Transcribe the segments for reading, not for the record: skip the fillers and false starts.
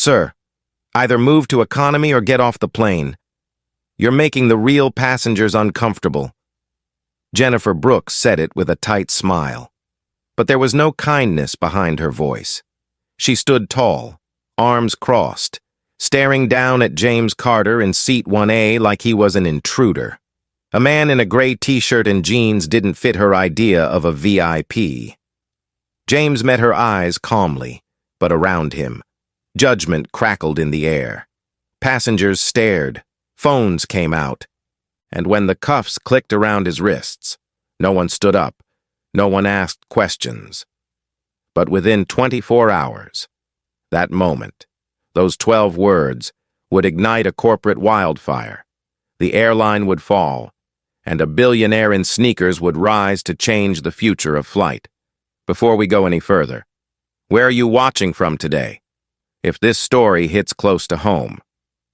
Sir, either move to economy or get off the plane. You're making the real passengers uncomfortable." Jennifer Brooks said it with a tight smile. But there was no kindness behind her voice. She stood tall, arms crossed, staring down at James Carter in seat 1A like he was an intruder. A man in a gray t-shirt and jeans didn't fit her idea of a VIP. James met her eyes calmly, but around him, judgment crackled in the air. Passengers stared, phones came out, and when the cuffs clicked around his wrists, no one stood up, no one asked questions. But within 24 hours, that moment, those 12 words, would ignite a corporate wildfire. The airline would fall, and a billionaire in sneakers would rise to change the future of flight. Before we go any further, where are you watching from today? If this story hits close to home,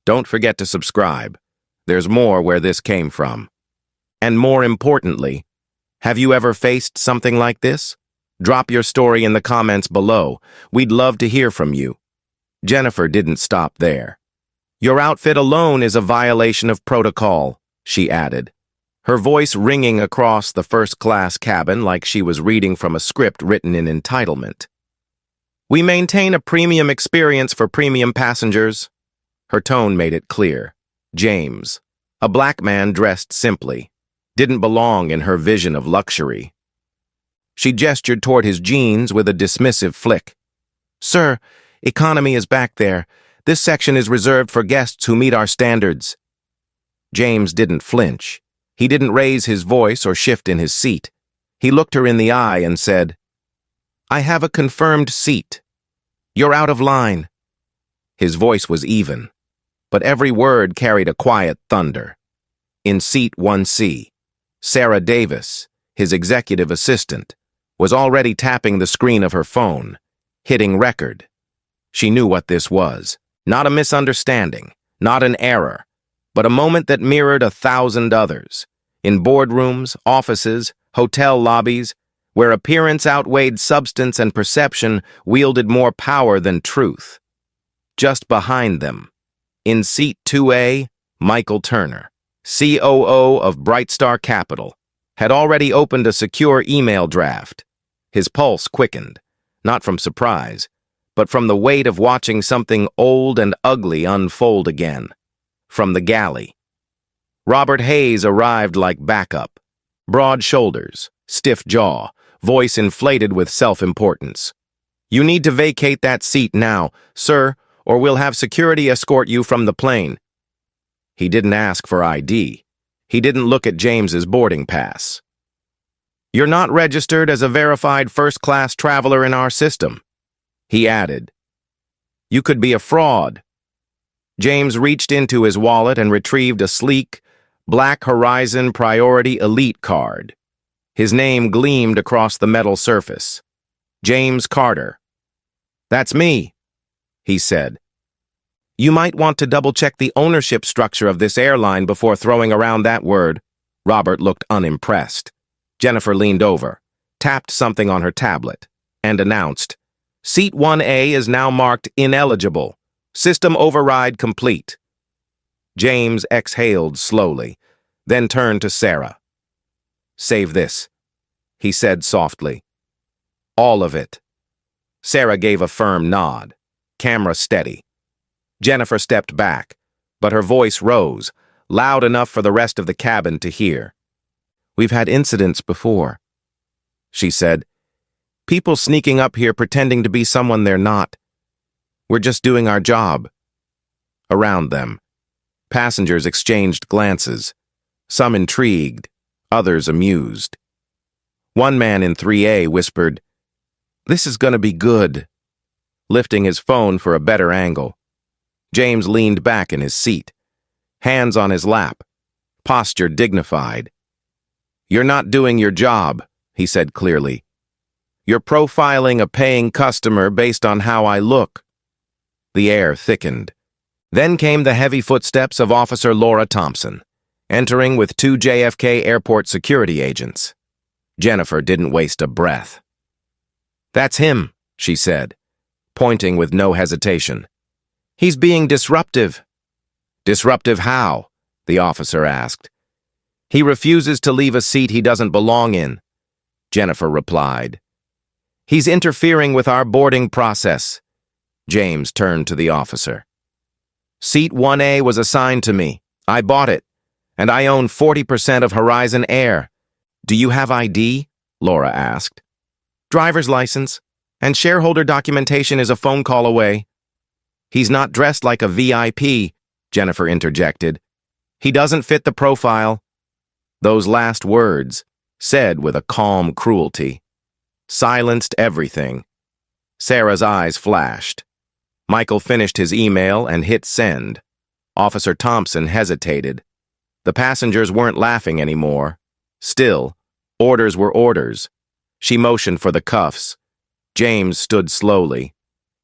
don't forget to subscribe. There's more where this came from. And more importantly, have you ever faced something like this? Drop your story in the comments below. We'd love to hear from you. Jennifer didn't stop there. "Your outfit alone is a violation of protocol," she added, her voice ringing across the first-class cabin like she was reading from a script written in entitlement. "We maintain a premium experience for premium passengers." Her tone made it clear. James, a black man dressed simply, didn't belong in her vision of luxury. She gestured toward his jeans with a dismissive flick. "Sir, economy is back there. This section is reserved for guests who meet our standards." James didn't flinch. He didn't raise his voice or shift in his seat. He looked her in the eye and said, "I have a confirmed seat. You're out of line." His voice was even, but every word carried a quiet thunder. In seat 1C, Sarah Davis, his executive assistant, was already tapping the screen of her phone, hitting record. She knew what this was. Not a misunderstanding, not an error, but a moment that mirrored 1,000 others. In boardrooms, offices, hotel lobbies, where appearance outweighed substance and perception wielded more power than truth. Just behind them, in seat 2A, Michael Turner, COO of Brightstar Capital, had already opened a secure email draft. His pulse quickened, not from surprise, but from the weight of watching something old and ugly unfold again. From the galley. Robert Hayes arrived like backup. Broad shoulders, stiff jaw, voice inflated with self-importance. "You need to vacate that seat now, sir, or we'll have security escort you from the plane." He didn't ask for ID. He didn't look at James's boarding pass. "You're not registered as a verified first-class traveler in our system," he added. "You could be a fraud." James reached into his wallet and retrieved a sleek, Black Horizon Priority Elite card. His name gleamed across the metal surface. James Carter. "That's me," he said. "You might want to double-check the ownership structure of this airline before throwing around that word." Robert looked unimpressed. Jennifer leaned over, tapped something on her tablet, and announced, "Seat 1A is now marked ineligible. System override complete." James exhaled slowly, then turned to Sarah. "Save this," he said softly. "All of it." Sarah gave a firm nod, camera steady. Jennifer stepped back, but her voice rose, loud enough for the rest of the cabin to hear. "We've had incidents before," she said. "People sneaking up here pretending to be someone they're not. We're just doing our job." Around them, passengers exchanged glances, some intrigued, others amused. One man in 3A whispered, "This is gonna be good," lifting his phone for a better angle. James leaned back in his seat, hands on his lap, posture dignified. "You're not doing your job," he said clearly. "You're profiling a paying customer based on how I look." The air thickened. Then came the heavy footsteps of Officer Laura Thompson, entering with 2 JFK airport security agents. Jennifer didn't waste a breath. "That's him," she said, pointing with no hesitation. He's being disruptive. Disruptive how? The officer asked. He refuses to leave a seat he doesn't belong in, Jennifer replied. He's interfering with our boarding process. James turned to the officer. Seat 1A was assigned to me. I bought it, and I own 40% of Horizon Air. Do you have ID? Laura asked. Driver's license, and shareholder documentation is a phone call away. He's not dressed like a VIP, Jennifer interjected. He doesn't fit the profile. Those last words, said with a calm cruelty, silenced everything. Sarah's eyes flashed. Michael finished his email and hit send. Officer Thompson hesitated. The passengers weren't laughing anymore. Still, orders were orders. She motioned for the cuffs. James stood slowly.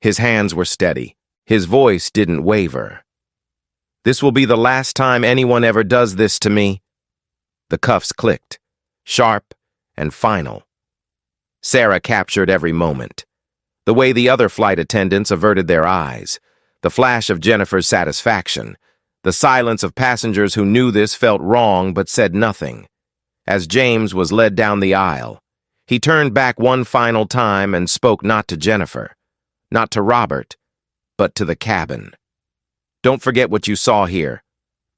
His hands were steady. His voice didn't waver. This will be the last time anyone ever does this to me. The cuffs clicked, sharp and final. Sarah captured every moment. The way the other flight attendants averted their eyes, the flash of Jennifer's satisfaction, the silence of passengers who knew this felt wrong but said nothing. As James was led down the aisle, he turned back one final time and spoke not to Jennifer, not to Robert, but to the cabin. Don't forget what you saw here.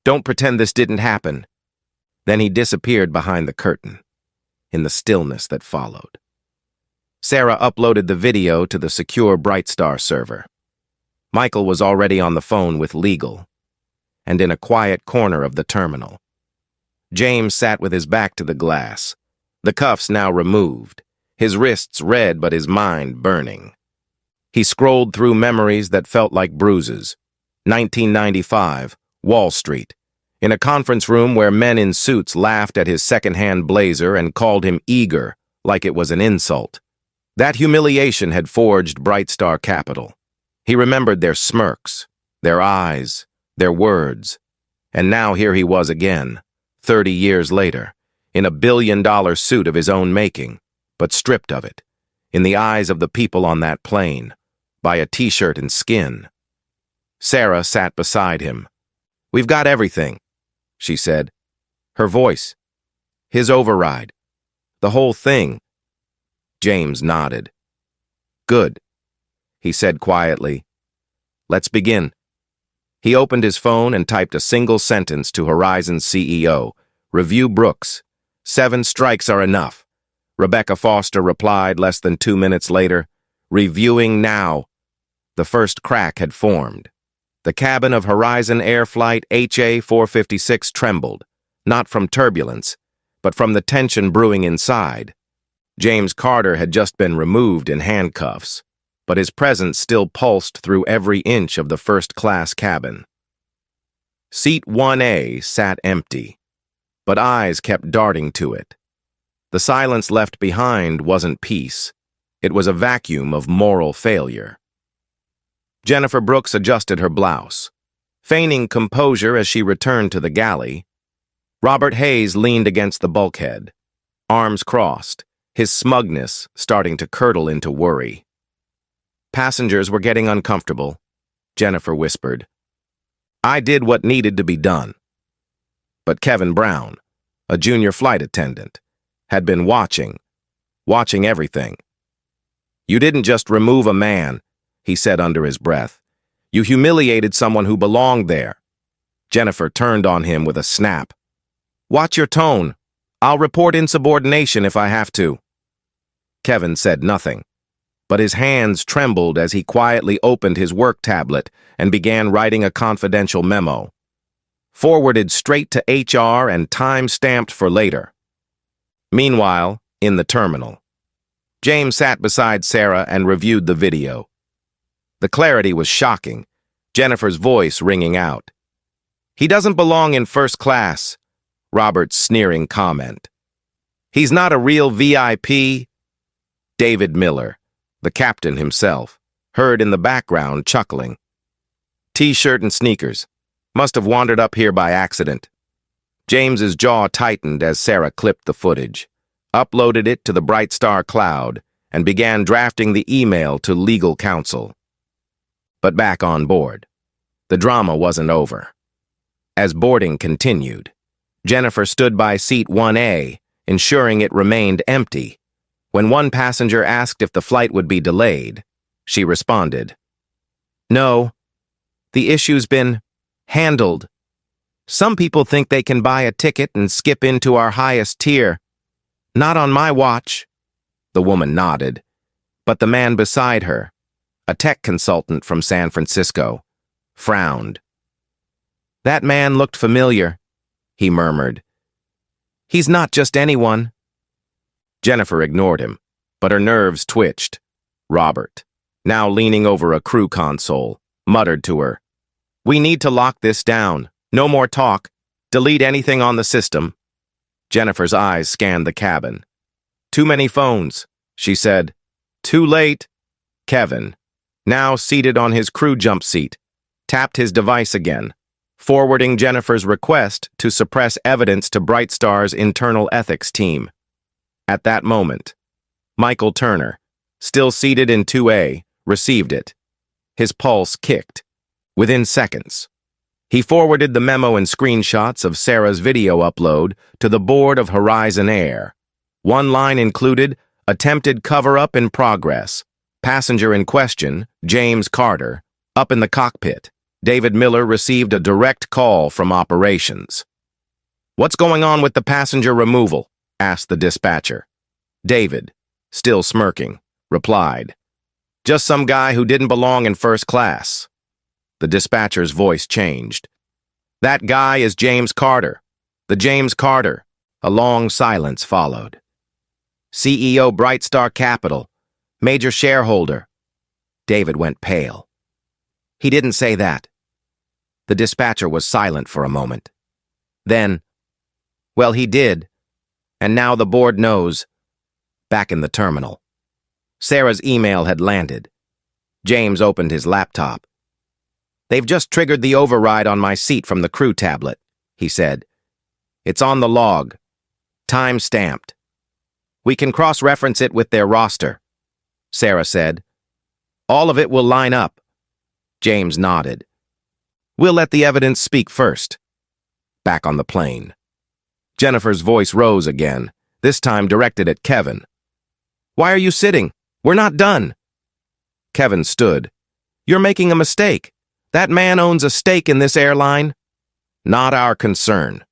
Don't pretend this didn't happen. Then he disappeared behind the curtain, in the stillness that followed. Sarah uploaded the video to the secure Brightstar server. Michael was already on the phone with legal, and in a quiet corner of the terminal. James sat with his back to the glass, the cuffs now removed, his wrists red but his mind burning. He scrolled through memories that felt like bruises. 1995, Wall Street, in a conference room where men in suits laughed at his second-hand blazer and called him eager, like it was an insult. That humiliation had forged Brightstar Capital. He remembered their smirks, their eyes, their words. And now here he was again, 30 years later, in a billion-dollar suit of his own making, but stripped of it, in the eyes of the people on that plane, by a t-shirt and skin. Sarah sat beside him. We've got everything, she said. Her voice, his override, the whole thing. James nodded. Good, he said quietly. Let's begin. He opened his phone and typed a single sentence to Horizon's CEO. Review Brooks. 7 strikes are enough. Rebecca Foster replied less than 2 minutes later. Reviewing now. The first crack had formed. The cabin of Horizon Air Flight HA-456 trembled, not from turbulence, but from the tension brewing inside. James Carter had just been removed in handcuffs, but his presence still pulsed through every inch of the first-class cabin. Seat 1A sat empty, but eyes kept darting to it. The silence left behind wasn't peace. It was a vacuum of moral failure. Jennifer Brooks adjusted her blouse, feigning composure as she returned to the galley. Robert Hayes leaned against the bulkhead, arms crossed, his smugness starting to curdle into worry. Passengers were getting uncomfortable, Jennifer whispered. I did what needed to be done. But Kevin Brown, a junior flight attendant, had been watching everything. You didn't just remove a man, he said under his breath. You humiliated someone who belonged there. Jennifer turned on him with a snap. Watch your tone. I'll report insubordination if I have to. Kevin said nothing, but his hands trembled as he quietly opened his work tablet and began writing a confidential memo, forwarded straight to HR and time-stamped for later. Meanwhile, in the terminal, James sat beside Sarah and reviewed the video. The clarity was shocking, Jennifer's voice ringing out. He doesn't belong in first class, Robert's sneering comment. He's not a real VIP. David Miller, the captain himself, heard in the background chuckling. T-shirt and sneakers. Must have wandered up here by accident. James's jaw tightened as Sarah clipped the footage, uploaded it to the Brightstar cloud, and began drafting the email to legal counsel. But back on board, The drama wasn't over. As boarding continued, Jennifer stood by seat 1A, ensuring it remained empty. When one passenger asked if the flight would be delayed, she responded, "No, the issue's been handled. Some people think they can buy a ticket and skip into our highest tier. Not on my watch." The woman nodded, but the man beside her, a tech consultant from San Francisco, frowned. "That man looked familiar," he murmured. "He's not just anyone." Jennifer ignored him, but her nerves twitched. Robert, now leaning over a crew console, muttered to her, "We need to lock this down. No more talk. Delete anything on the system." Jennifer's eyes scanned the cabin. "Too many phones," she said. "Too late." Kevin, now seated on his crew jump seat, tapped his device again, forwarding Jennifer's request to suppress evidence to Brightstar's internal ethics team. At that moment, Michael Turner, still seated in 2A, received it. His pulse kicked. Within seconds, he forwarded the memo and screenshots of Sarah's video upload to the board of Horizon Air. One line included, "Attempted cover-up in progress. Passenger in question, James Carter, up in the cockpit. David Miller received a direct call from operations." "What's going on with the passenger removal?" asked the dispatcher. David, still smirking, replied, "Just some guy who didn't belong in first class." The dispatcher's voice changed. "That guy is James Carter. The James Carter." A long silence followed. "CEO Brightstar Capital, major shareholder." David went pale. "He didn't say that." The dispatcher was silent for a moment. Then, "Well, he did. And now the board knows." Back in the terminal, Sarah's email had landed. James opened his laptop. "They've just triggered the override on my seat from the crew tablet," he said. "It's on the log. Time-stamped. We can cross-reference it with their roster," Sarah said. "All of it will line up." James nodded. "We'll let the evidence speak first." Back on the plane, Jennifer's voice rose again, this time directed at Kevin. "Why are you sitting? We're not done." Kevin stood. "You're making a mistake. That man owns a stake in this airline." "Not our concern,"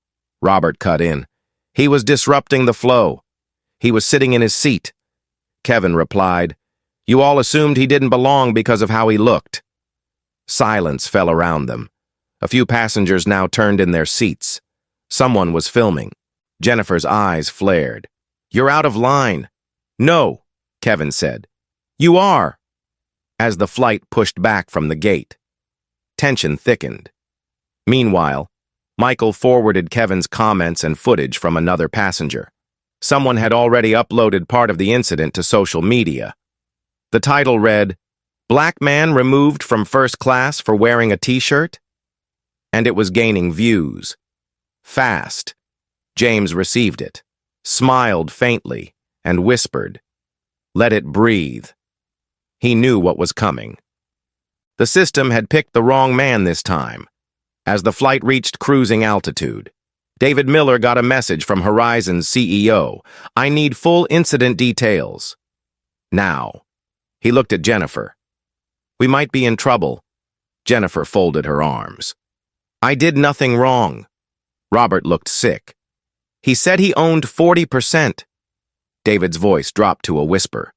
Robert cut in. "He was disrupting the flow. He was sitting in his seat." Kevin replied, "You all assumed he didn't belong because of how he looked." Silence fell around them. A few passengers now turned in their seats. Someone was filming. Jennifer's eyes flared. "You're out of line." "No," Kevin said. "You are." As the flight pushed back from the gate, tension thickened. Meanwhile, Michael forwarded Kevin's comments and footage from another passenger. Someone had already uploaded part of the incident to social media. The title read, "Black man removed from first class for wearing a t-shirt?" And it was gaining views. Fast. James received it, smiled faintly, and whispered, "Let it breathe." He knew what was coming. The system had picked the wrong man this time. As the flight reached cruising altitude, David Miller got a message from Horizon's CEO. "I need full incident details." Now. He looked at Jennifer. "We might be in trouble." Jennifer folded her arms. "I did nothing wrong." Robert looked sick. "He said he owned 40%. David's voice dropped to a whisper.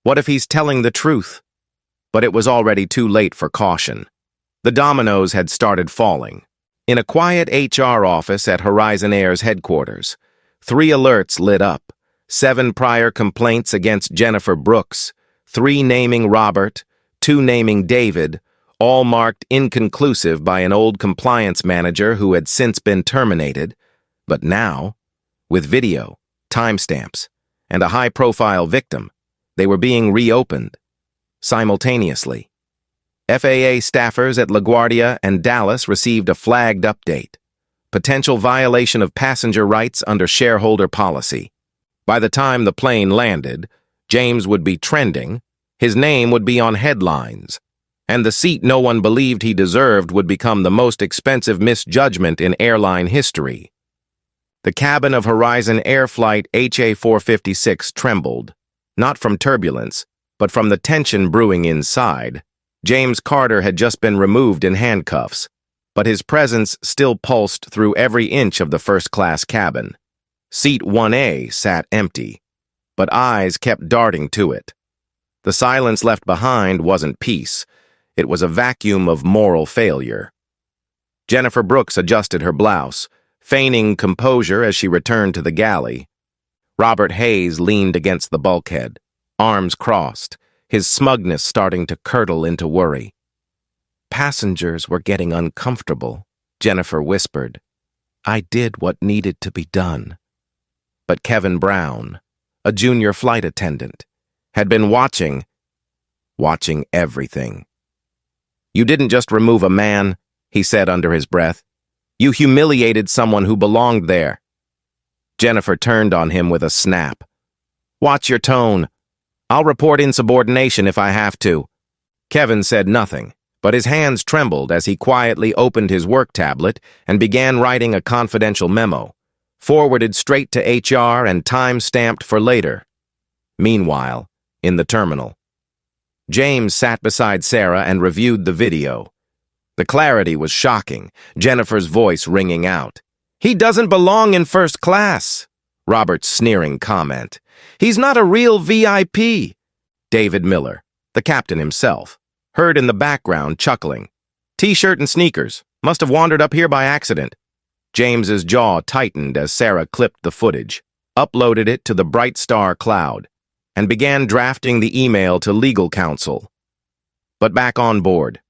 "What if he's telling the truth?" But it was already too late for caution. The dominoes had started falling. In a quiet HR office at Horizon Air's headquarters, 3 alerts lit up, 7 prior complaints against Jennifer Brooks, 3 naming Robert, 2 naming David, all marked inconclusive by an old compliance manager who had since been terminated. But now, with video, timestamps, and a high-profile victim, they were being reopened. Simultaneously, FAA staffers at LaGuardia and Dallas received a flagged update. Potential violation of passenger rights under shareholder policy. By the time the plane landed, James would be trending. His name would be on headlines. And the seat no one believed he deserved would become the most expensive misjudgment in airline history. The cabin of Horizon Air Flight HA-456 trembled, not from turbulence, but from the tension brewing inside. James Carter had just been removed in handcuffs, but his presence still pulsed through every inch of the first-class cabin. Seat 1A sat empty, but eyes kept darting to it. The silence left behind wasn't peace. It was a vacuum of moral failure. Jennifer Brooks adjusted her blouse, feigning composure as she returned to the galley. Robert Hayes leaned against the bulkhead, arms crossed, his smugness starting to curdle into worry. Passengers were getting uncomfortable, Jennifer whispered. I did what needed to be done. But Kevin Brown, a junior flight attendant, had been watching everything. You didn't just remove a man, he said under his breath. You humiliated someone who belonged there. Jennifer turned on him with a snap. Watch your tone. I'll report insubordination if I have to. Kevin said nothing, but his hands trembled as he quietly opened his work tablet and began writing a confidential memo, forwarded straight to HR and time-stamped for later. Meanwhile, in the terminal, James sat beside Sarah and reviewed the video. The clarity was shocking, Jennifer's voice ringing out. He doesn't belong in first class, Robert's sneering comment. He's not a real VIP. David Miller, the captain himself, heard in the background chuckling. T-shirt and sneakers. Must have wandered up here by accident. James's jaw tightened as Sarah clipped the footage, uploaded it to the Bright Star cloud, and began drafting the email to legal counsel. But back on board,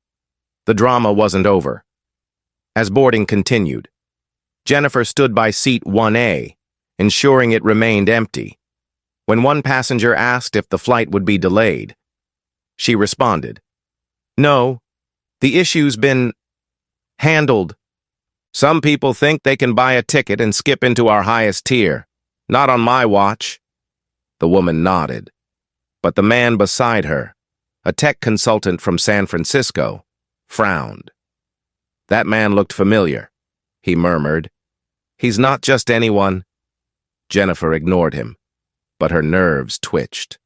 the drama wasn't over. As boarding continued, Jennifer stood by seat 1A, ensuring it remained empty. When one passenger asked if the flight would be delayed, she responded, No, the issue's been handled. Some people think they can buy a ticket and skip into our highest tier. Not on my watch. The woman nodded, but the man beside her, a tech consultant from San Francisco, frowned. That man looked familiar, he murmured. He's not just anyone. Jennifer ignored him, but her nerves twitched.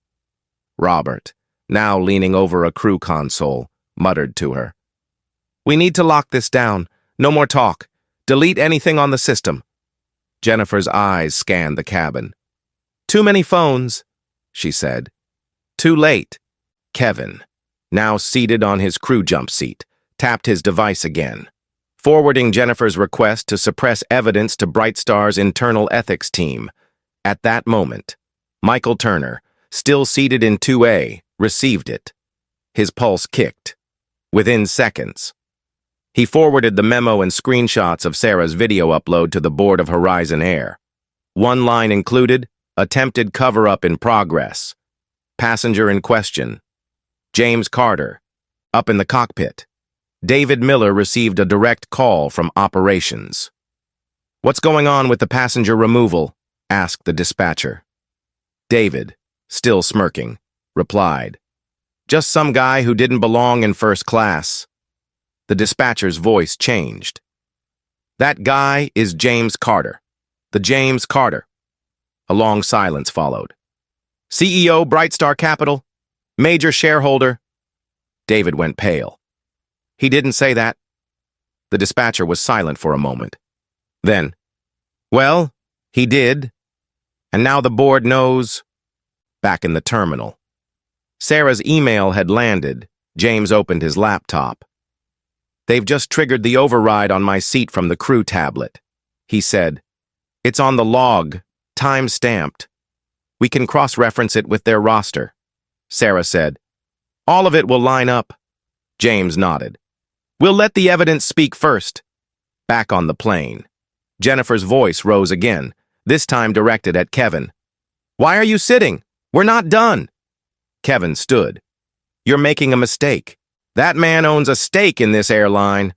Robert, now leaning over a crew console, muttered to her. We need to lock this down. No more talk. Delete anything on the system. Jennifer's eyes scanned the cabin. Too many phones, she said. Too late. Kevin, now seated on his crew jump seat, tapped his device again, forwarding Jennifer's request to suppress evidence to Bright Star's internal ethics team. At that moment, Michael Turner, still seated in 2A, received it. His pulse kicked. Within seconds, he forwarded the memo and screenshots of Sarah's video upload to the board of Horizon Air. One line included, attempted cover-up in progress. Passenger in question, James Carter, up in the cockpit. David Miller received a direct call from operations. What's going on with the passenger removal? Asked the dispatcher. David, still smirking, replied, Just some guy who didn't belong in first class. The dispatcher's voice changed. That guy is James Carter. The James Carter. A long silence followed. CEO, Bright Star Capital. Major shareholder. David went pale. He didn't say that. The dispatcher was silent for a moment. Then, well, he did. And now the board knows. Back in the terminal. Sarah's email had landed. James opened his laptop. They've just triggered the override on my seat from the crew tablet, he said. It's on the log, time-stamped. We can cross-reference it with their roster, Sarah said. All of it will line up. James nodded. We'll let the evidence speak first. Back on the plane, Jennifer's voice rose again, this time directed at Kevin. Why are you sitting? We're not done. Kevin stood. You're making a mistake. That man owns a stake in this airline.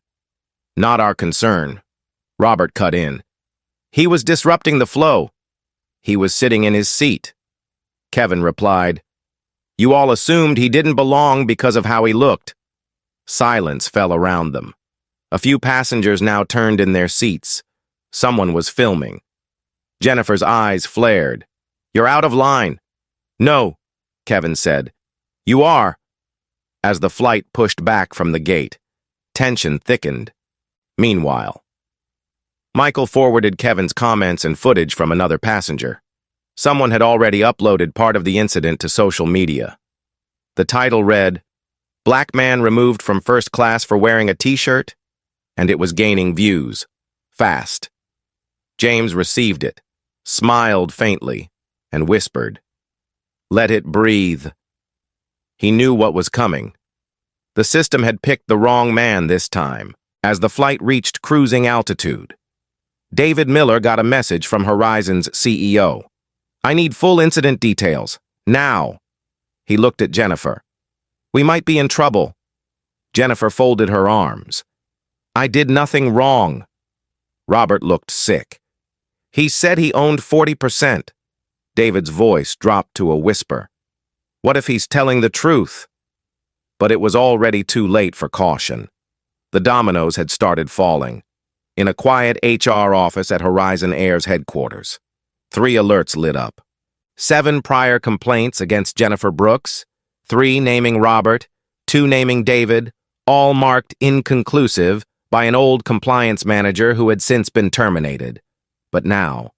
Not our concern. Robert cut in. He was disrupting the flow. He was sitting in his seat. Kevin replied, You all assumed he didn't belong because of how he looked. Silence fell around them. A few passengers now turned in their seats. Someone was filming. Jennifer's eyes flared. "You're out of line." "No," Kevin said. "You are." As the flight pushed back from the gate, tension thickened. Meanwhile, Michael forwarded Kevin's comments and footage from another passenger. Someone had already uploaded part of the incident to social media. The title read, "Black man removed from first class for wearing a t-shirt," and it was gaining views. Fast. James received it, smiled faintly, and whispered, "Let it breathe." He knew what was coming. The system had picked the wrong man this time, as the flight reached cruising altitude. David Miller got a message from Horizon's CEO. "I need full incident details. Now." He looked at Jennifer. "We might be in trouble." Jennifer folded her arms. "I did nothing wrong." Robert looked sick. "He said he owned 40%. David's voice dropped to a whisper. "What if he's telling the truth?" But it was already too late for caution. The dominoes had started falling. In a quiet HR office at Horizon Air's headquarters, 3 alerts lit up. 7 prior complaints against Jennifer Brooks, 3 naming Robert, 2 naming David, all marked inconclusive by an old compliance manager who had since been terminated. But now,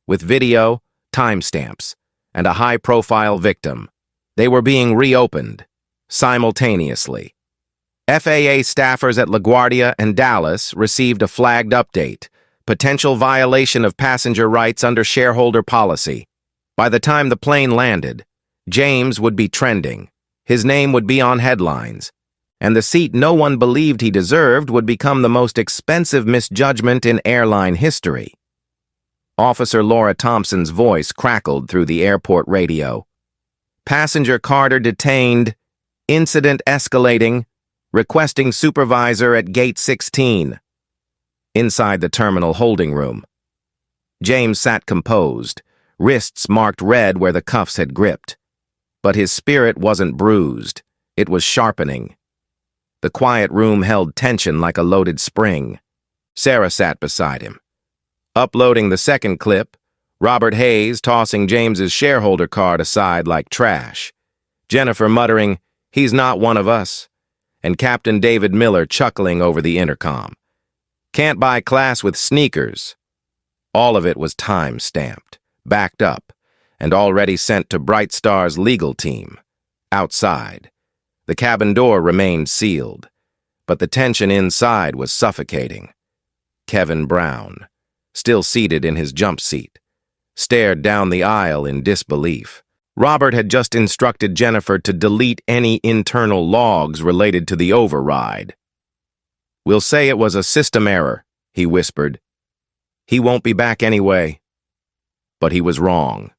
with video, timestamps, and a high-profile victim, they were being reopened simultaneously. FAA staffers at LaGuardia and Dallas received a flagged update, potential violation of passenger rights under shareholder policy. By the time the plane landed, James would be trending. His name would be on headlines, and the seat no one believed he deserved would become the most expensive misjudgment in airline history. Officer Laura Thompson's voice crackled through the airport radio. "Passenger Carter detained. Incident escalating. Requesting supervisor at gate 16. Inside the terminal holding room, James sat composed, wrists marked red where the cuffs had gripped. But his spirit wasn't bruised. It was sharpening. The quiet room held tension like a loaded spring. Sarah sat beside him. Uploading the second clip, Robert Hayes tossing James's shareholder card aside like trash. Jennifer muttering, "He's not one of us," and Captain David Miller chuckling over the intercom. "Can't buy class with sneakers." All of it was time-stamped, backed up, and already sent to Bright Star's legal team. Outside, the cabin door remained sealed, but the tension inside was suffocating. Kevin Brown, still seated in his jump seat, stared down the aisle in disbelief. Robert had just instructed Jennifer to delete any internal logs related to the override. "We'll say it was a system error," he whispered. "He won't be back anyway." But he was wrong,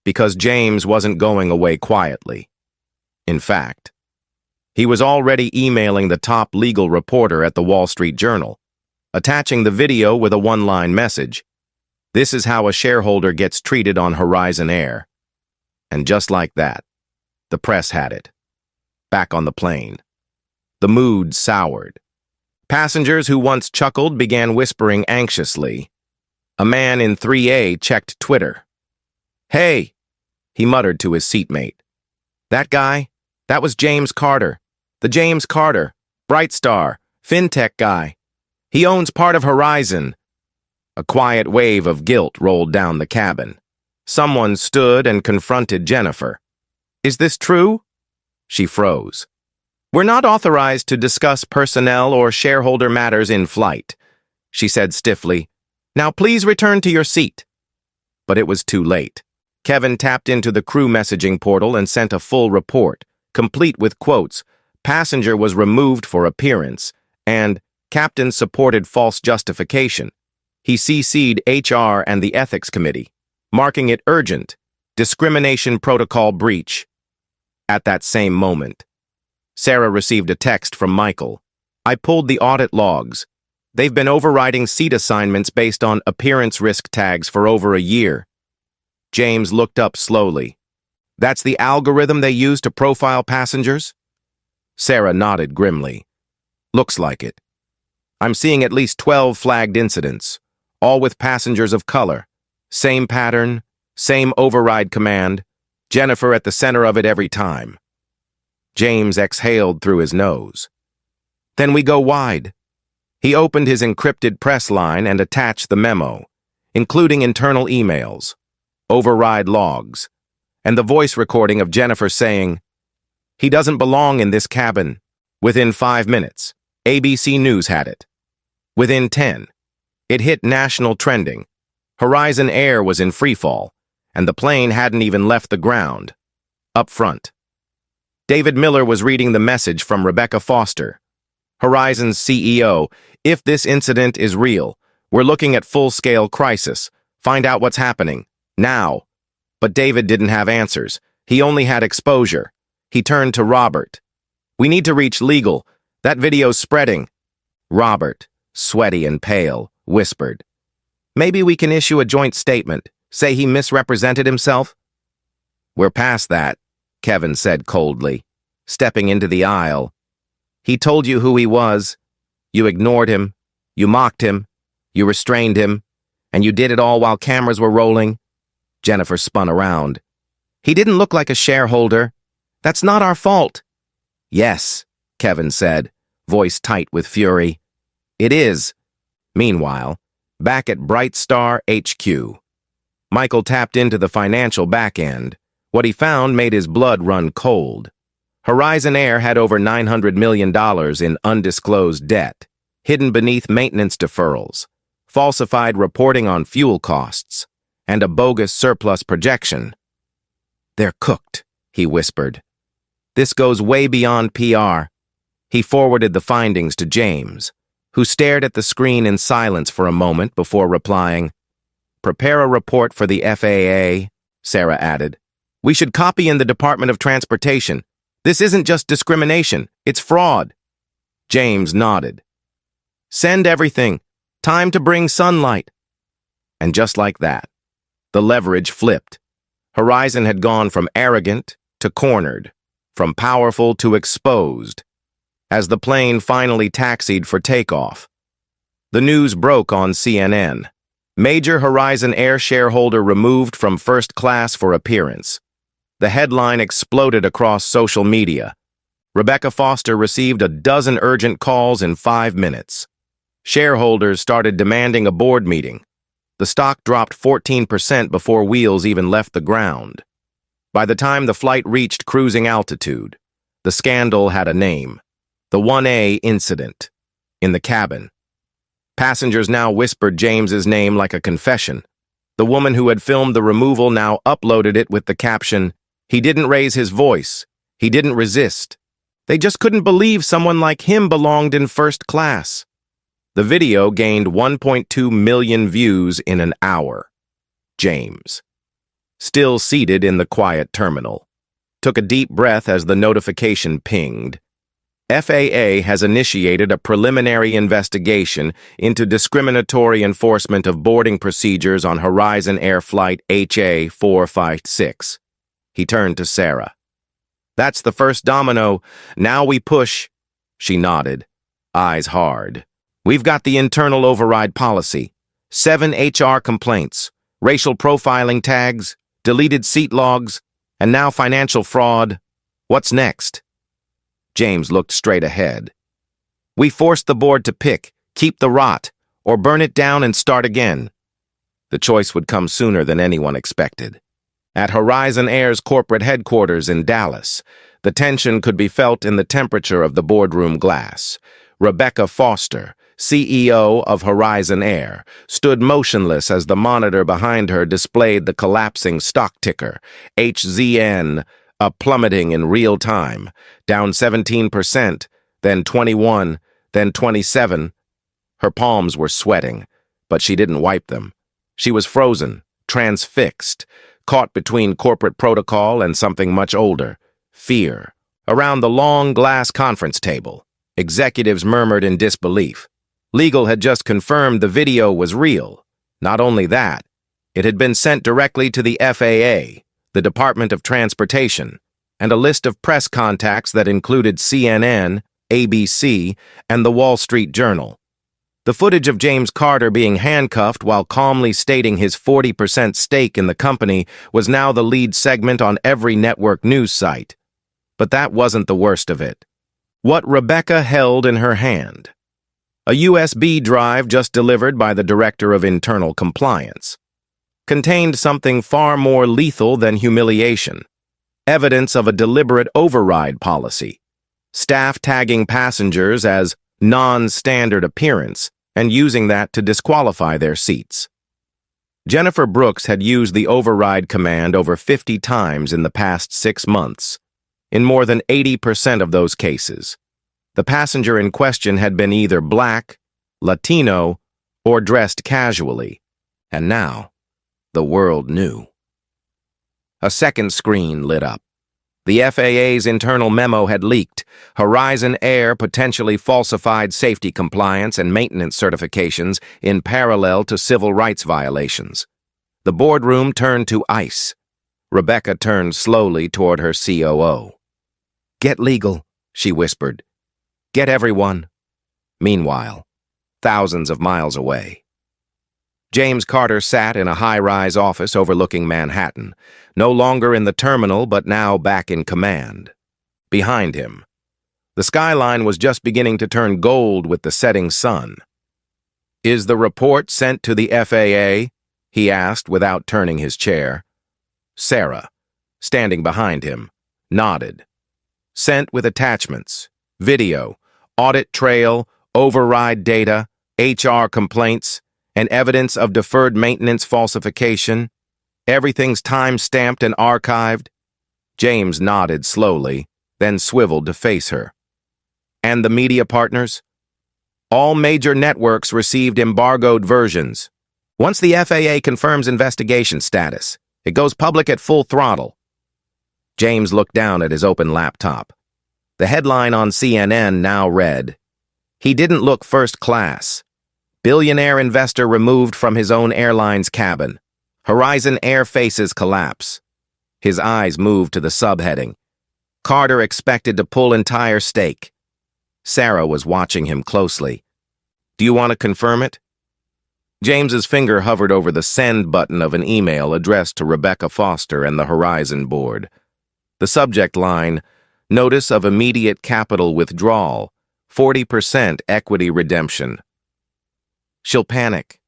because James wasn't going away quietly. In fact, he was already emailing the top legal reporter at the Wall Street Journal, attaching the video with a one-line message. "This is how a shareholder gets treated on Horizon Air." And just like that, the press had it. Back on the plane, the mood soured. Passengers who once chuckled began whispering anxiously. A man in 3A checked Twitter. "Hey," he muttered to his seatmate. "That guy? That was James Carter. The James Carter, Bright Star, fintech guy. He owns part of Horizon." A quiet wave of guilt rolled down the cabin. Someone stood and confronted Jennifer. "Is this true?" She froze. "We're not authorized to discuss personnel or shareholder matters in flight," she said stiffly. "Now please return to your seat." But it was too late. Kevin tapped into the crew messaging portal and sent a full report, complete with quotes, "Passenger was removed for appearance," and "Captain supported false justification." He CC'd HR and the Ethics Committee, marking it urgent, discrimination protocol breach. At that same moment, Sarah received a text from Michael. "I pulled the audit logs. They've been overriding seat assignments based on appearance risk tags for over a year." James looked up slowly. "That's the algorithm they use to profile passengers?" Sarah nodded grimly. Looks like it. I'm seeing at least 12 flagged incidents, all with passengers of color. Same pattern, same override command, Jennifer at the center of it every time. James exhaled through his nose. Then we go wide. He opened his encrypted press line and attached the memo, including internal emails, override logs, and the voice recording of Jennifer saying, "He doesn't belong in this cabin." Within 5 minutes, ABC News had it. Within 10, it hit national trending. Horizon Air was in freefall, and the plane hadn't even left the ground. Up front, David Miller was reading the message from Rebecca Foster, Horizon's CEO. "If this incident is real, we're looking at full-scale crisis. Find out what's happening. Now." But David didn't have answers. He only had exposure. He turned to Robert. "We need to reach legal. That video's spreading." Robert, sweaty and pale, whispered, "Maybe we can issue a joint statement. Say he misrepresented himself?" "We're past that," Kevin said coldly, stepping into the aisle. "He told you who he was. You ignored him. You mocked him. You restrained him. And you did it all while cameras were rolling." Jennifer spun around. "He didn't look like a shareholder. That's not our fault." "Yes," Kevin said, voice tight with fury. "It is." Meanwhile, back at Bright Star HQ, Michael tapped into the financial back end. What he found made his blood run cold. Horizon Air had over $900 million in undisclosed debt, hidden beneath maintenance deferrals, falsified reporting on fuel costs, and a bogus surplus projection. "They're cooked," he whispered. "This goes way beyond PR." He forwarded the findings to James, who stared at the screen in silence for a moment before replying. "Prepare a report for the FAA," Sarah added. "We should copy in the Department of Transportation. This isn't just discrimination, it's fraud." James nodded. "Send everything. Time to bring sunlight." And just like that, the leverage flipped. Horizon had gone from arrogant to cornered, from powerful to exposed. As the plane finally taxied for takeoff, the news broke on CNN. Major Horizon Air shareholder removed from first class for appearance. The headline exploded across social media. Rebecca Foster received a dozen urgent calls in 5 minutes. Shareholders started demanding a board meeting. The stock dropped 14% before wheels even left the ground. By the time the flight reached cruising altitude, the scandal had a name. The 1A incident. In the cabin, passengers now whispered James's name like a confession. The woman who had filmed the removal now uploaded it with the caption, "He didn't raise his voice. He didn't resist. They just couldn't believe someone like him belonged in first class." The video gained 1.2 million views in an hour. James, still seated in the quiet terminal, took a deep breath as the notification pinged. FAA has initiated a preliminary investigation into discriminatory enforcement of boarding procedures on Horizon Air Flight HA456. He turned to Sarah. "That's the first domino. Now we push." She nodded, eyes hard. "We've got the internal override policy, 7 HR complaints, racial profiling tags, deleted seat logs, and now financial fraud. What's next?" James looked straight ahead. "We forced the board to pick, keep the rot, or burn it down and start again." The choice would come sooner than anyone expected. At Horizon Air's corporate headquarters in Dallas, the tension could be felt in the temperature of the boardroom glass. Rebecca Foster, CEO of Horizon Air, stood motionless as the monitor behind her displayed the collapsing stock ticker, HZN, plummeting in real time, down 17%, then 21, then 27. Her palms were sweating, but she didn't wipe them. She was frozen, transfixed, caught between corporate protocol and something much older, fear. Around the long glass conference table, executives murmured in disbelief. Legal had just confirmed the video was real. Not only that, it had been sent directly to the FAA, the Department of Transportation, and a list of press contacts that included CNN, ABC, and the Wall Street Journal. The footage of James Carter being handcuffed while calmly stating his 40% stake in the company was now the lead segment on every network news site. But that wasn't the worst of it. What Rebecca held in her hand. A USB drive just delivered by the Director of Internal Compliance. Contained something far more lethal than humiliation. Evidence of a deliberate override policy. Staff tagging passengers as non-standard appearance and using that to disqualify their seats. Jennifer Brooks had used the override command over 50 times in the past 6 months. In more than 80% of those cases, the passenger in question had been either Black, Latino, or dressed casually. And now, the world knew. A second screen lit up. The FAA's internal memo had leaked. Horizon Air potentially falsified safety compliance and maintenance certifications in parallel to civil rights violations. The boardroom turned to ice. Rebecca turned slowly toward her COO. "Get legal," she whispered. "Get everyone." Meanwhile, thousands of miles away. James Carter sat in a high-rise office overlooking Manhattan, no longer in the terminal but now back in command. Behind him, the skyline was just beginning to turn gold with the setting sun. "Is the report sent to the FAA?" he asked without turning his chair. Sarah, standing behind him, nodded. "Sent with attachments, video, audit trail, override data, HR complaints, and evidence of deferred maintenance falsification. Everything's time-stamped and archived." James nodded slowly, then swiveled to face her. "And the media partners?" "All major networks received embargoed versions. Once the FAA confirms investigation status, it goes public at full throttle." James looked down at his open laptop. The headline on CNN now read, "He didn't look first class. Billionaire investor removed from his own airline's cabin. Horizon Air faces collapse." His eyes moved to the subheading. "Carter expected to pull entire stake." Sarah was watching him closely. "Do you want to confirm it?" James's finger hovered over the send button of an email addressed to Rebecca Foster and the Horizon board. The subject line, "Notice of immediate capital withdrawal, 40% equity redemption." "She'll panic,"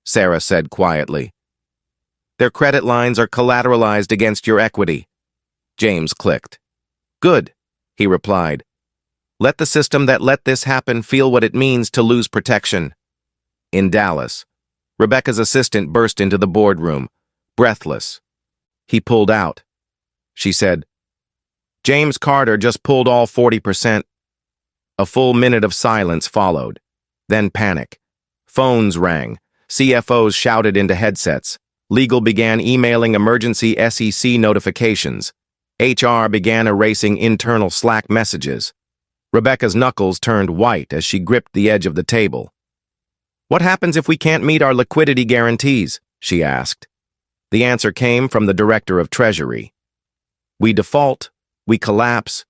Sarah said quietly. "Their credit lines are collateralized against your equity." James clicked. "Good," he replied. "Let the system that let this happen feel what it means to lose protection." In Dallas, Rebecca's assistant burst into the boardroom, breathless. "He pulled out," she said. "James Carter just pulled all 40%. A full minute of silence followed, then panic. Phones rang. CFOs shouted into headsets. Legal began emailing emergency SEC notifications. HR began erasing internal Slack messages. Rebecca's knuckles turned white as she gripped the edge of the table. "What happens if we can't meet our liquidity guarantees?" she asked. The answer came from the Director of Treasury. "We default. We collapse.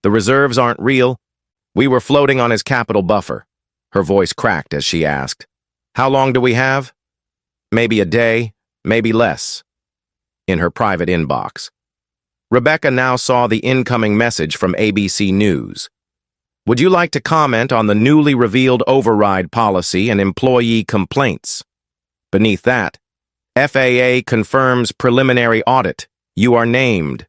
The reserves aren't real. We were floating on his capital buffer." Her voice cracked as she asked, "How long do we have?" "Maybe a day, maybe less." In her private inbox, Rebecca now saw the incoming message from ABC News. "Would you like to comment on the newly revealed override policy and employee complaints?" Beneath that, "FAA confirms preliminary audit. You are named."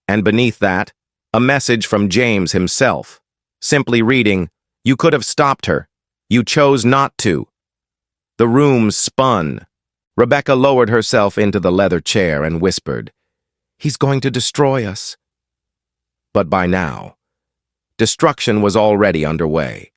And beneath that, a message from James himself, simply reading, "You could have stopped her. You chose not to." The room spun. Rebecca lowered herself into the leather chair and whispered, "He's going to destroy us." But by now, destruction was already underway.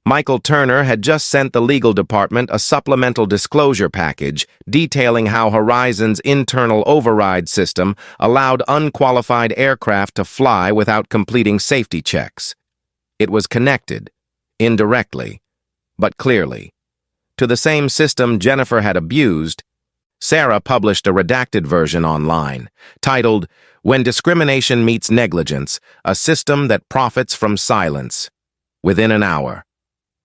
Michael Turner had just sent the legal department a supplemental disclosure package detailing how Horizon's internal override system allowed unqualified aircraft to fly without completing safety checks. It was connected, indirectly, but clearly, to the same system Jennifer had abused. Sarah published a redacted version online, titled, When discrimination meets negligence, a system that profits from silence. Within an hour.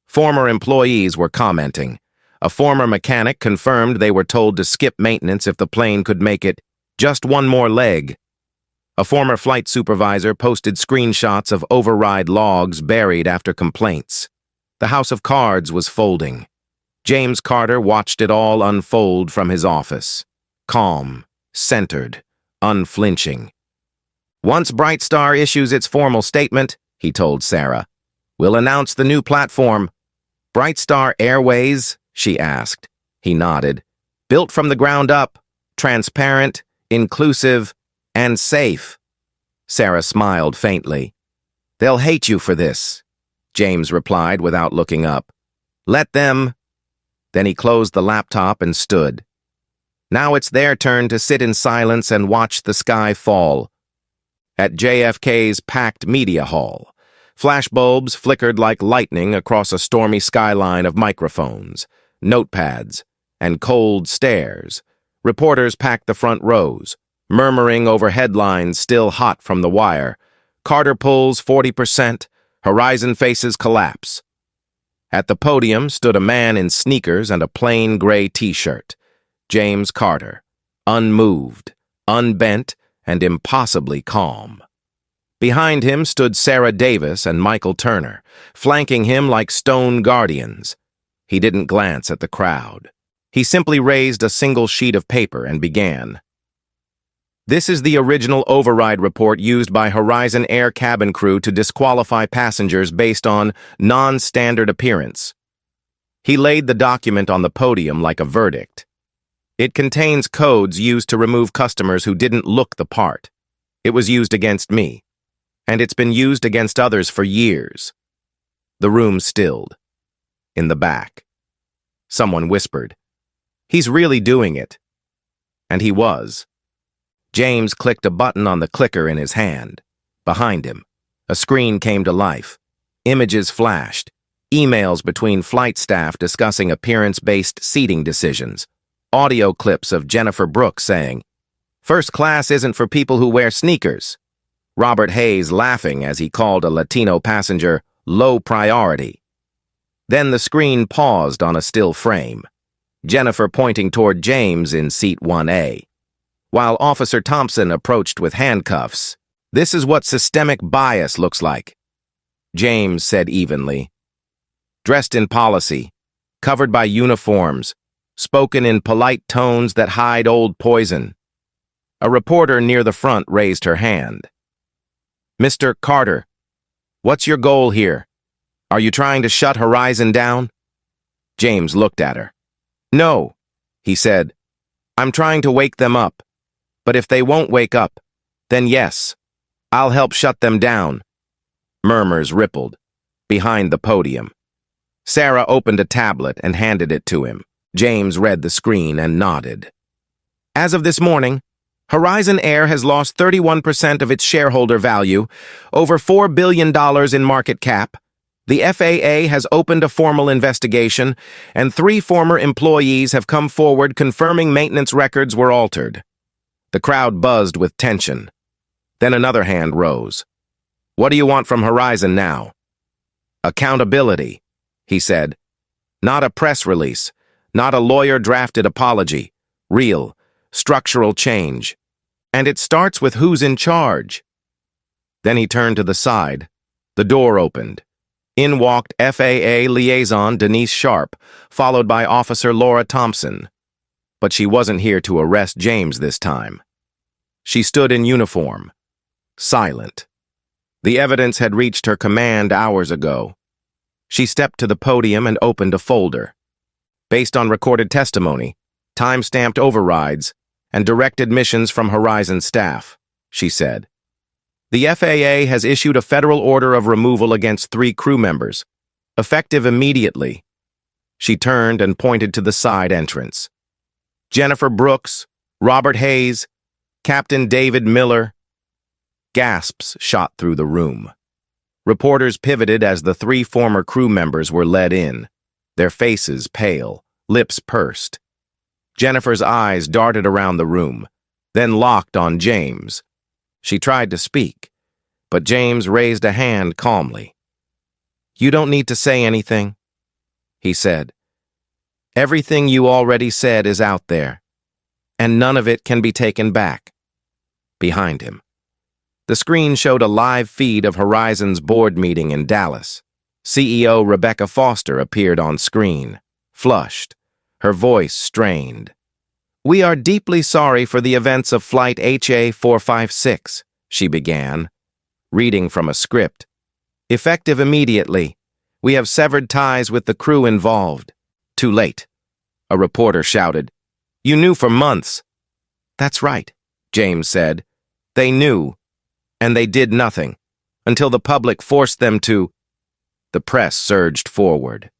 Former employees were commenting. A former mechanic confirmed they were told to skip maintenance if the plane could make it just one more leg. A former flight supervisor posted screenshots of override logs buried after complaints. The house of cards was folding. James Carter watched it all unfold from his office. Calm, centered, unflinching. Once Brightstar issues its formal statement, he told Sarah, we'll announce the new platform. Brightstar Airways? She asked. He nodded. Built from the ground up, transparent, inclusive, and safe. Sarah smiled faintly. They'll hate you for this, James replied without looking up. Let them. Then he closed the laptop and stood. Now it's their turn to sit in silence and watch the sky fall. At JFK's packed media hall, flashbulbs flickered like lightning across a stormy skyline of microphones, notepads, and cold stares. Reporters packed the front rows, murmuring over headlines still hot from the wire. Carter pulls 40%, Horizon faces collapse. At the podium stood a man in sneakers and a plain gray t-shirt. James Carter, unmoved, unbent, and impossibly calm. Behind him stood Sarah Davis and Michael Turner, flanking him like stone guardians. He didn't glance at the crowd. He simply raised a single sheet of paper and began. This is the original override report used by Horizon Air cabin crew to disqualify passengers based on non-standard appearance. He laid the document on the podium like a verdict. It contains codes used to remove customers who didn't look the part. It was used against me, and it's been used against others for years. The room stilled. In the back, someone whispered, "He's really doing it." And he was. James clicked a button on the clicker in his hand. Behind him, a screen came to life. Images flashed. Emails between flight staff discussing appearance-based seating decisions. Audio clips of Jennifer Brooks saying, "First class isn't for people who wear sneakers." Robert Hayes laughing as he called a Latino passenger low priority. Then the screen paused on a still frame. Jennifer pointing toward James in seat 1A. While Officer Thompson approached with handcuffs. "This is what systemic bias looks like," James said evenly. Dressed in policy, covered by uniforms, spoken in polite tones that hide old poison. A reporter near the front raised her hand. "Mr. Carter, what's your goal here? Are you trying to shut Horizon down?" James looked at her. "No," he said. "I'm trying to wake them up. But if they won't wake up, then yes, I'll help shut them down." Murmurs rippled. Behind the podium. Sarah opened a tablet and handed it to him. James read the screen and nodded. "As of this morning, Horizon Air has lost 31% of its shareholder value, over $4 billion in market cap. The FAA has opened a formal investigation, and 3 former employees have come forward confirming maintenance records were altered." The crowd buzzed with tension. Then another hand rose. "What do you want from Horizon now?" "Accountability," he said. "Not a press release. Not a lawyer-drafted apology. Real, structural change. And it starts with who's in charge." Then he turned to the side. The door opened. In walked FAA liaison Denise Sharp, followed by Officer Laura Thompson. But she wasn't here to arrest James this time. She stood in uniform, silent. The evidence had reached her command hours ago. She stepped to the podium and opened a folder. Based on recorded testimony, time-stamped overrides, and direct admissions from Horizon staff, she said. The FAA has issued a federal order of removal against 3 crew members, effective immediately. She turned and pointed to the side entrance. Jennifer Brooks, Robert Hayes, Captain David Miller. Gasps shot through the room. Reporters pivoted as the 3 former crew members were led in, their faces pale, lips pursed. Jennifer's eyes darted around the room, then locked on James. She tried to speak, but James raised a hand calmly. "You don't need to say anything," he said. "Everything you already said is out there, and none of it can be taken back." Behind him, the screen showed a live feed of Horizon's board meeting in Dallas. CEO Rebecca Foster appeared on screen, flushed, her voice strained. "We are deeply sorry for the events of Flight HA456, she began, reading from a script. "Effective immediately, we have severed ties with the crew involved." "Too late," a reporter shouted. "You knew for months." "That's right," James said. "They knew, and they did nothing, until the public forced them to." The press surged forward.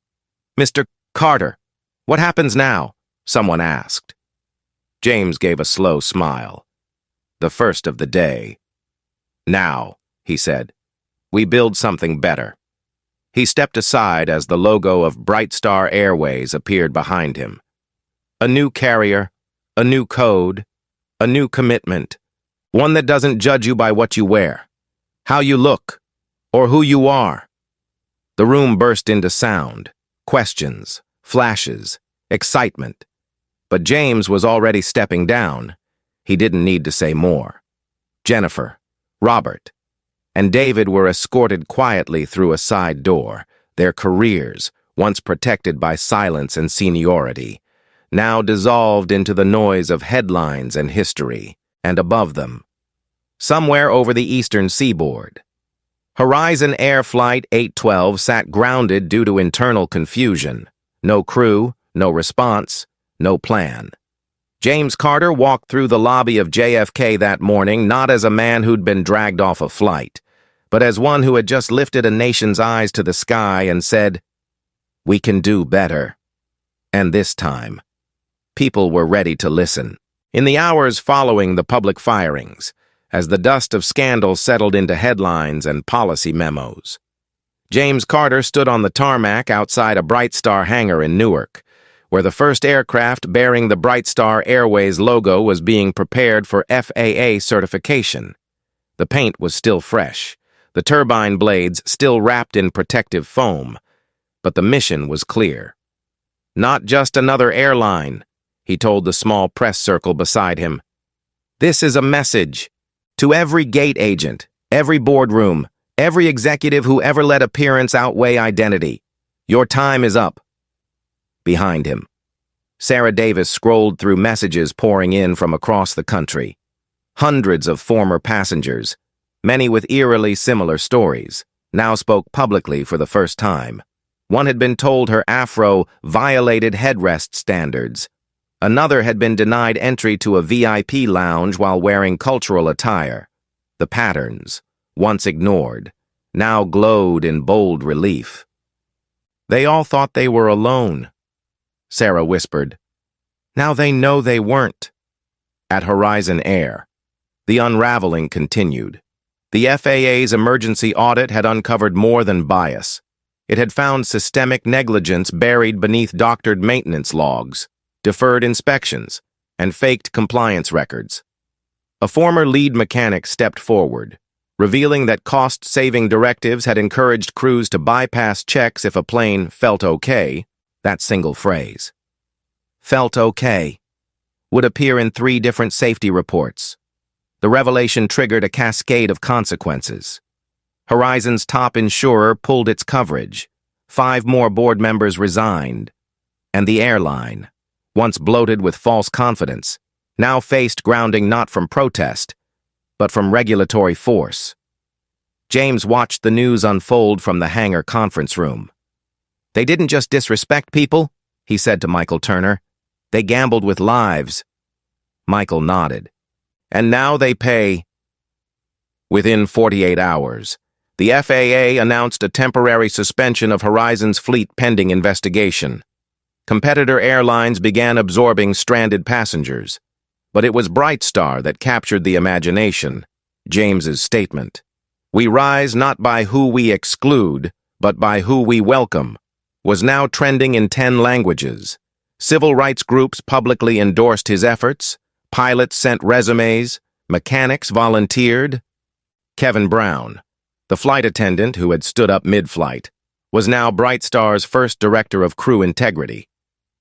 "Mr. Carter, what happens now?" someone asked. James gave a slow smile. "The first of the day. Now," he said, "we build something better." He stepped aside as the logo of Brightstar Airways appeared behind him. A new carrier, a new code, a new commitment, one that doesn't judge you by what you wear, how you look, or who you are. The room burst into sound, questions, flashes, excitement. But James was already stepping down. He didn't need to say more. Jennifer, Robert, and David were escorted quietly through a side door, their careers, once protected by silence and seniority, now dissolved into the noise of headlines and history, and above them, somewhere over the eastern seaboard, Horizon Air Flight 812 sat grounded due to internal confusion. No crew, no response, no plan. James Carter walked through the lobby of JFK that morning not as a man who'd been dragged off a flight, but as one who had just lifted a nation's eyes to the sky and said, "We can do better." And this time, people were ready to listen. In the hours following the public firings, as the dust of scandal settled into headlines and policy memos, James Carter stood on the tarmac outside a Brightstar hangar in Newark, where the first aircraft bearing the Brightstar Airways logo was being prepared for FAA certification. The paint was still fresh, the turbine blades still wrapped in protective foam, but the mission was clear. "Not just another airline," he told the small press circle beside him. "This is a message to every gate agent, every boardroom, every executive who ever let appearance outweigh identity. Your time is up." Behind him, Sarah Davis scrolled through messages pouring in from across the country. Hundreds of former passengers, many with eerily similar stories, now spoke publicly for the first time. One had been told her afro violated headrest standards. Another had been denied entry to a VIP lounge while wearing cultural attire. The patterns, once ignored, now glowed in bold relief. "They all thought they were alone," Sarah whispered. "Now they know they weren't." At Horizon Air, the unraveling continued. The FAA's emergency audit had uncovered more than bias. It had found systemic negligence buried beneath doctored maintenance logs, deferred inspections, and faked compliance records. A former lead mechanic stepped forward, revealing that cost-saving directives had encouraged crews to bypass checks if a plane felt okay. That single phrase, "felt okay," would appear in 3 different safety reports. The revelation triggered a cascade of consequences. Horizon's top insurer pulled its coverage, 5 more board members resigned, and the airline, once bloated with false confidence, now faced grounding not from protest, but from regulatory force. James watched the news unfold from the hangar conference room. "They didn't just disrespect people," he said to Michael Turner. "They gambled with lives." Michael nodded. "And now they pay." Within 48 hours, the FAA announced a temporary suspension of Horizon's fleet pending investigation. Competitor airlines began absorbing stranded passengers. But it was Brightstar that captured the imagination. James's statement, "We rise not by who we exclude, but by who we welcome," was now trending in 10 languages. Civil rights groups publicly endorsed his efforts, pilots sent resumes, Mechanics volunteered. Kevin Brown, the flight attendant who had stood up mid-flight, was now Bright Star's first director of crew integrity.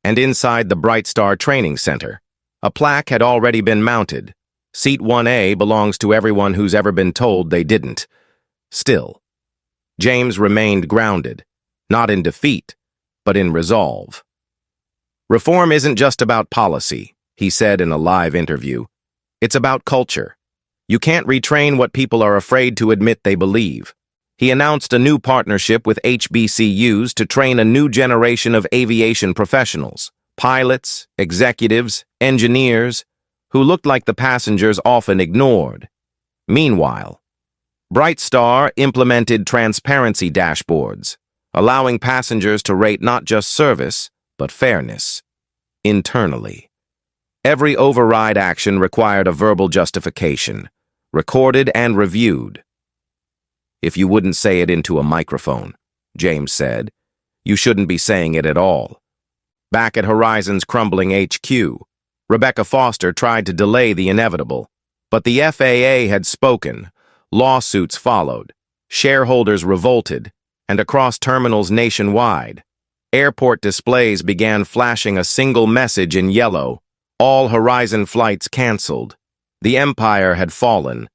And inside the Bright Star Training Center, a plaque had already been mounted. Seat 1A belongs to everyone who's ever been told they didn't. Still, James remained grounded, not in defeat, but in resolve. Reform isn't just about policy, he said in a live interview. It's about culture. You can't retrain what people are afraid to admit they believe. He announced a new partnership with HBCUs to train a new generation of aviation professionals, pilots, executives, engineers, who looked like the passengers often ignored. Meanwhile, Bright Star implemented transparency dashboards, allowing passengers to rate not just service, but fairness, internally. Every override action required a verbal justification, recorded and reviewed. If you wouldn't say it into a microphone, James said, you shouldn't be saying it at all. Back at Horizon's crumbling HQ, Rebecca Foster tried to delay the inevitable, but the FAA had spoken. Lawsuits followed, shareholders revolted, and across terminals nationwide, airport displays began flashing a single message in yellow: all Horizon flights canceled. The empire had fallen,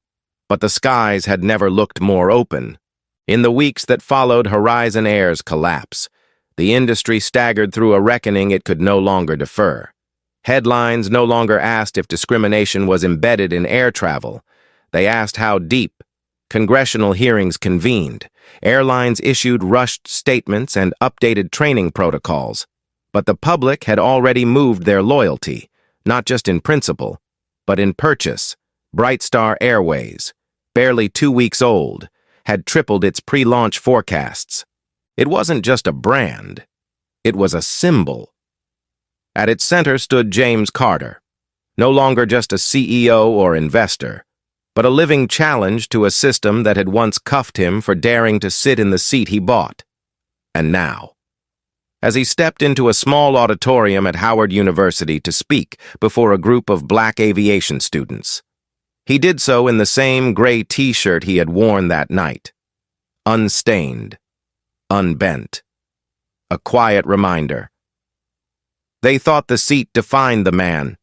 but the skies had never looked more open. In the weeks that followed Horizon Air's collapse, the industry staggered through a reckoning it could no longer defer. Headlines no longer asked if discrimination was embedded in air travel. They asked how deep. Congressional hearings convened. Airlines issued rushed statements and updated training protocols. But the public had already moved their loyalty, not just in principle, but in purchase. Bright Star Airways, barely 2 weeks old, had tripled its pre-launch forecasts. It wasn't just a brand. It was a symbol. At its center stood James Carter, no longer just a CEO or investor, but a living challenge to a system that had once cuffed him for daring to sit in the seat he bought. And now, as he stepped into a small auditorium at Howard University to speak before a group of black aviation students, he did so in the same gray t-shirt he had worn that night, unstained, unbent, a quiet reminder. They thought the seat defined the man,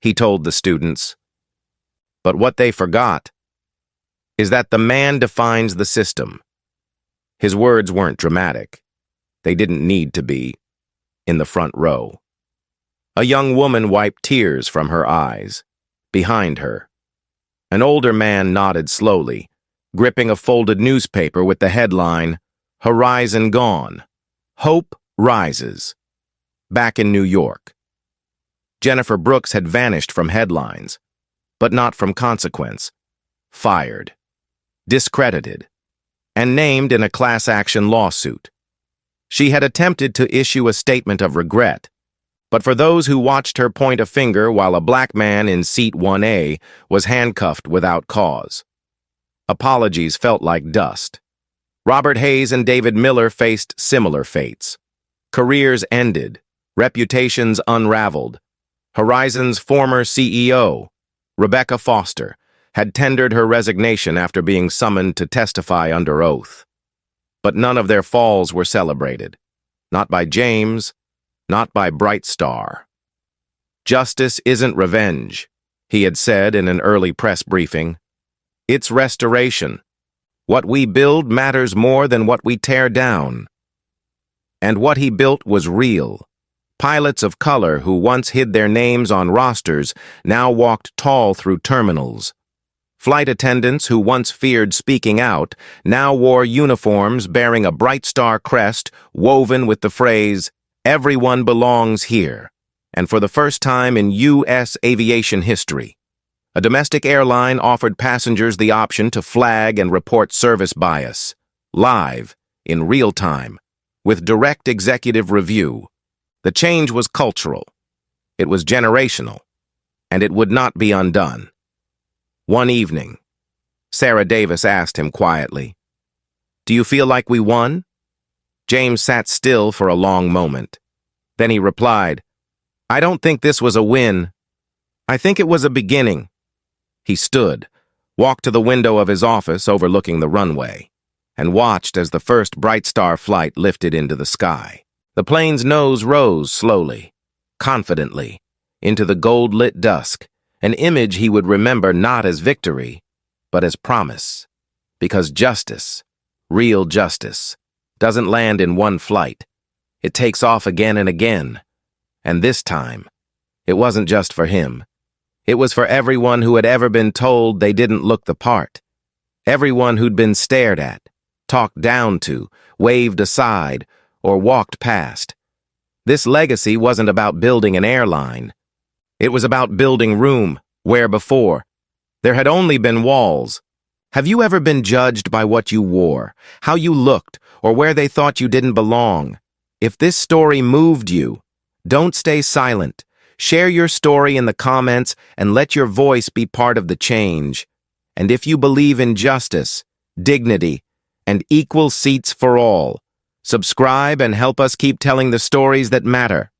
he told the students. But what they forgot is that the man defines the system. His words weren't dramatic. They didn't need to be. In the front row, a young woman wiped tears from her eyes. Behind her, an older man nodded slowly, gripping a folded newspaper with the headline, "Horizon Gone. Hope Rises." Back in New York, Jennifer Brooks had vanished from headlines, but not from consequence. Fired, discredited, and named in a class action lawsuit. She had attempted to issue a statement of regret, but for those who watched her point a finger while a black man in seat 1A was handcuffed without cause, apologies felt like dust. Robert Hayes and David Miller faced similar fates. Careers ended, reputations unraveled. Horizon's former CEO, Rebecca Foster, had tendered her resignation after being summoned to testify under oath. But none of their falls were celebrated. Not by James, not by Bright Star. Justice isn't revenge, he had said in an early press briefing. It's restoration. What we build matters more than what we tear down. And what he built was real. Pilots of color who once hid their names on rosters now walked tall through terminals. Flight attendants who once feared speaking out now wore uniforms bearing a Bright Star crest woven with the phrase, "Everyone belongs here." And for the first time in U.S. aviation history, a domestic airline offered passengers the option to flag and report service bias, live, in real time, with direct executive review. The change was cultural, it was generational, and it would not be undone. One evening, Sarah Davis asked him quietly, "Do you feel like we won?" James sat still for a long moment. Then he replied, "I don't think this was a win. I think it was a beginning." He stood, walked to the window of his office overlooking the runway, and watched as the first Bright Star flight lifted into the sky. The plane's nose rose slowly, confidently, into the gold-lit dusk, an image he would remember not as victory, but as promise. Because justice, real justice, doesn't land in one flight. It takes off again and again. And this time, it wasn't just for him. It was for everyone who had ever been told they didn't look the part. Everyone who'd been stared at, talked down to, waved aside, or walked past. This legacy wasn't about building an airline. It was about building room, where before there had only been walls. Have you ever been judged by what you wore, how you looked, or where they thought you didn't belong? If this story moved you, don't stay silent. Share your story in the comments and let your voice be part of the change. And if you believe in justice, dignity, and equal seats for all, subscribe and help us keep telling the stories that matter.